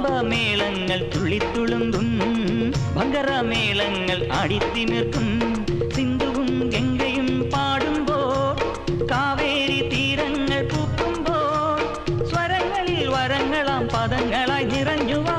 പമ്പമേളങ്ങൾ തുള്ളിത്തുളുമ്പും ഭങ്കരമേളങ്ങൾ ആടിത്തിമിർക്കും സിന്ധുവും ഗംഗയും പാടുമ്പോൾ കാവേരി തീരങ്ങൾ പൂക്കുമ്പോൾ സ്വരങ്ങളിൽ വരങ്ങളാം പദങ്ങളായി നിറഞ്ഞുവാ